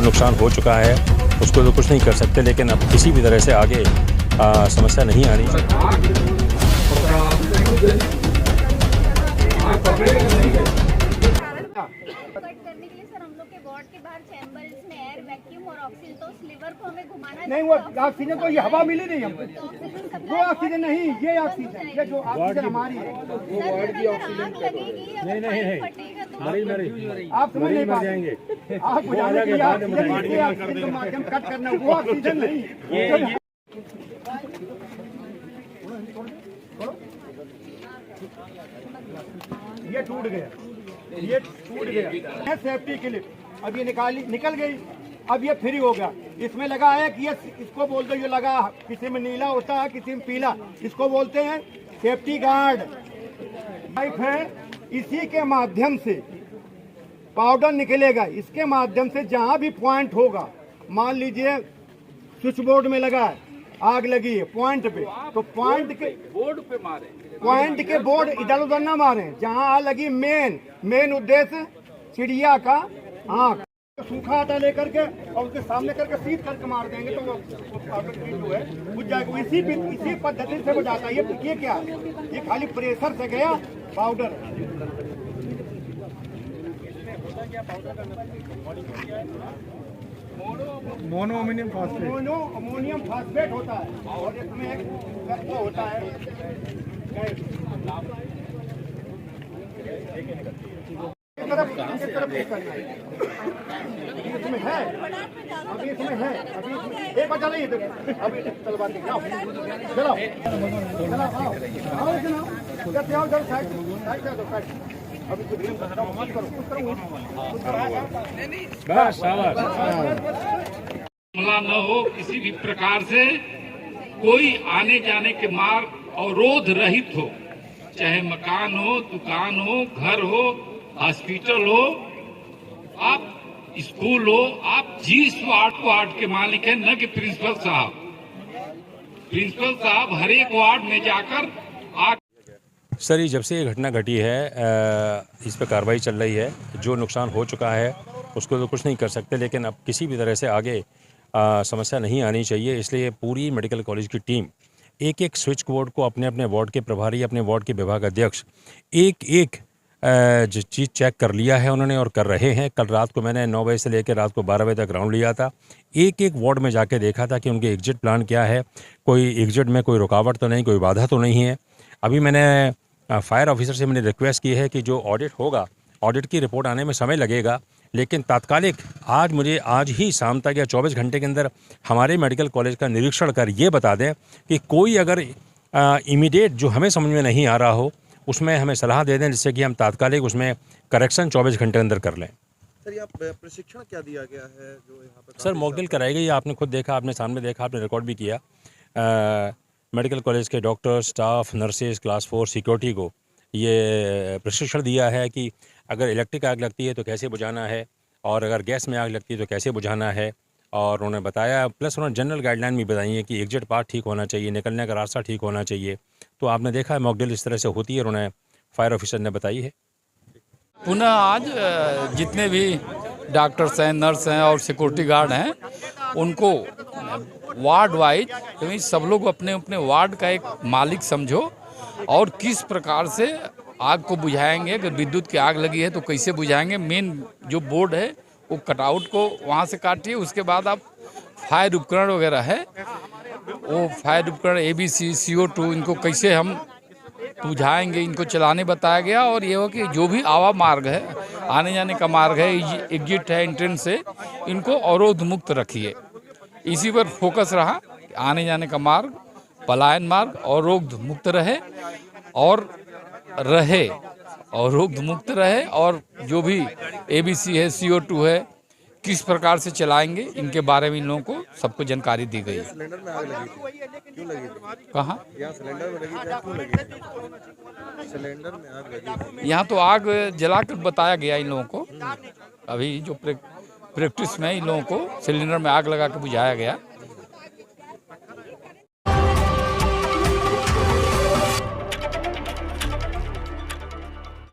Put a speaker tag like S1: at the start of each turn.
S1: नुकसान हो चुका है उसको तो कुछ नहीं कर सकते, लेकिन अब किसी भी तरह से आगे समस्या नहीं आनी।
S2: करने के लिए सर हम लोग के वार्ड के बाहर चैम्बर्स में एयर वैक्यूम और ऑक्सीजन, तो उस लीवर को हमें घुमाना
S3: नहीं, वो ऑक्सीजन तो ये हवा मिली नहीं हमको, वो ऑक्सीजन नहीं, ये ऑक्सीजन, ये जो ऑक्सीजन हमारी है वो वार्ड की ऑक्सीजन नहीं, आप समझ नहीं पाएंगे, आप बुझाने के ऑक्सीजन के माध्यम कट करना, वो ऑक्सीजन नहीं। ये टूट गया, ये टूट गया सेफ्टी के लिए। अब ये निकल गई, अब ये फ्री हो गया। इसमें लगा है कि ये इसको बोलते, ये लगा किसी में नीला होता है किसी में पीला, इसको बोलते हैं सेफ्टी गार्ड पाइप है। इसी के माध्यम से पाउडर निकलेगा, इसके माध्यम से जहां भी पॉइंट होगा, मान लीजिए स्विच बोर्ड में लगा है, आग लगी है पॉइंट पे, तो पॉइंट के बोर्ड पे मारे, पॉइंट के बोर्ड इधर उधर ना मारे, जहां आग लगी मेन उद्देश्य चिड़िया का आँख सूखा आटा लेकर के और उसके सामने करके सीध करके मार देंगे तो वो पाउडर जो है बुझ जाएगा। इसी पद्धति से बुझाता है। ये क्या है? ये खाली प्रेशर से गया पाउडर। मोनो अमोनियम फास्फेट होता है और इसमें एक वो होता है इसमें है, अभी इसमें है, अभी एक बार चलाइए, अभी चलवा देंगे। चलो
S4: हमला न हो किसी भी प्रकार से, कोई आने जाने के मार्ग अवरोध रहित हो, चाहे मकान हो, दुकान हो, घर हो, हॉस्पिटल हो, आप स्कूल हो, आप जिस वार्ड के मालिक हैं, न कि प्रिंसिपल साहब हर एक वार्ड में जाकर आग।
S1: सर ये जब से ये घटना घटी है इस पर कार्रवाई चल रही है। जो नुकसान हो चुका है उसको तो कुछ नहीं कर सकते, लेकिन अब किसी भी तरह से आगे समस्या नहीं आनी चाहिए। इसलिए पूरी मेडिकल कॉलेज की टीम एक एक स्विच बोर्ड को अपने अपने वार्ड के प्रभारी, अपने वार्ड के विभाग अध्यक्ष एक जो चीज़ चेक कर लिया है उन्होंने और कर रहे हैं। कल रात को मैंने 9 बजे से लेकर रात को 12 बजे तक राउंड लिया था। एक एक वार्ड में जाके देखा था कि उनके एग्जिट प्लान क्या है, कोई एग्जिट में कोई रुकावट तो नहीं, कोई बाधा तो नहीं है। अभी मैंने फायर ऑफिसर से मैंने रिक्वेस्ट की है कि जो ऑडिट होगा, ऑडिट की रिपोर्ट आने में समय लगेगा, लेकिन तात्कालिक आज ही शाम तक या 24 घंटे के अंदर हमारे मेडिकल कॉलेज का निरीक्षण कर ये बता दें कि कोई अगर इमीडिएट जो हमें समझ में नहीं आ रहा हो उसमें हमें सलाह दे दें, जिससे कि हम तात्कालिक उसमें करेक्शन 24 घंटे अंदर कर लें।
S5: सर यहाँ प्रशिक्षण क्या दिया गया है जो यहाँ पर?
S1: सर मॉकड्रिल कराई गई, आपने खुद देखा, आपने सामने देखा, आपने रिकॉर्ड भी किया। मेडिकल कॉलेज के doctors, staff, nurses, class 4 security को ये प्रशिक्षण दिया है कि अगर इलेक्ट्रिक आग लगती है तो कैसे बुझाना है, और अगर गैस में आग लगती है तो कैसे बुझाना है। और उन्होंने बताया, प्लस उन्होंने जनरल गाइडलाइन भी बताई है कि एग्जिट पाथ ठीक होना चाहिए, निकलने का रास्ता ठीक होना चाहिए। तो आपने देखा है मॉकड्रिल इस तरह से होती है, उन्होंने फायर ऑफिसर ने बताई है।
S6: पुनः आज जितने भी डॉक्टर्स हैं, नर्स हैं और सिक्योरिटी गार्ड हैं, उनको वार्ड वाइज, क्योंकि सब लोग अपने अपने वार्ड का एक मालिक समझो और किस प्रकार से आग को बुझाएंगे। अगर विद्युत की आग लगी है तो कैसे बुझाएंगे, मेन जो बोर्ड है वो कटआउट को वहाँ से काटिए। उसके बाद आप फायर उपकरण वगैरह है, वो फायर उपकरण ABC, CO2, इनको कैसे हम बुझाएंगे, इनको चलाने बताया गया। और ये हो कि जो भी आवा मार्ग है, आने जाने का मार्ग है, एग्जिट है, एंट्रेंस है, इनको अवरोध मुक्त रखिए। इसी पर फोकस रहा, आने जाने का मार्ग, पलायन मार्ग अवरोध मुक्त रहे और और जो भी ABC है, CO2 है, किस प्रकार से चलाएंगे, इनके बारे में इन लोगों को सबको जानकारी दी गई है।
S5: सिलेंडर में आग लगी थी, क्यों लगी थी?
S6: कहाँ?
S5: यहाँ सिलेंडर में लगी थी, क्यों लगी थी? सिलेंडर में आग लगी थी।
S6: यहाँ तो आग जलाकर बताया गया इन लोगों को। अभी जो प्रैक्टिस में इन लोगों को सिलेंडर में आग लगा के बुझाया गया।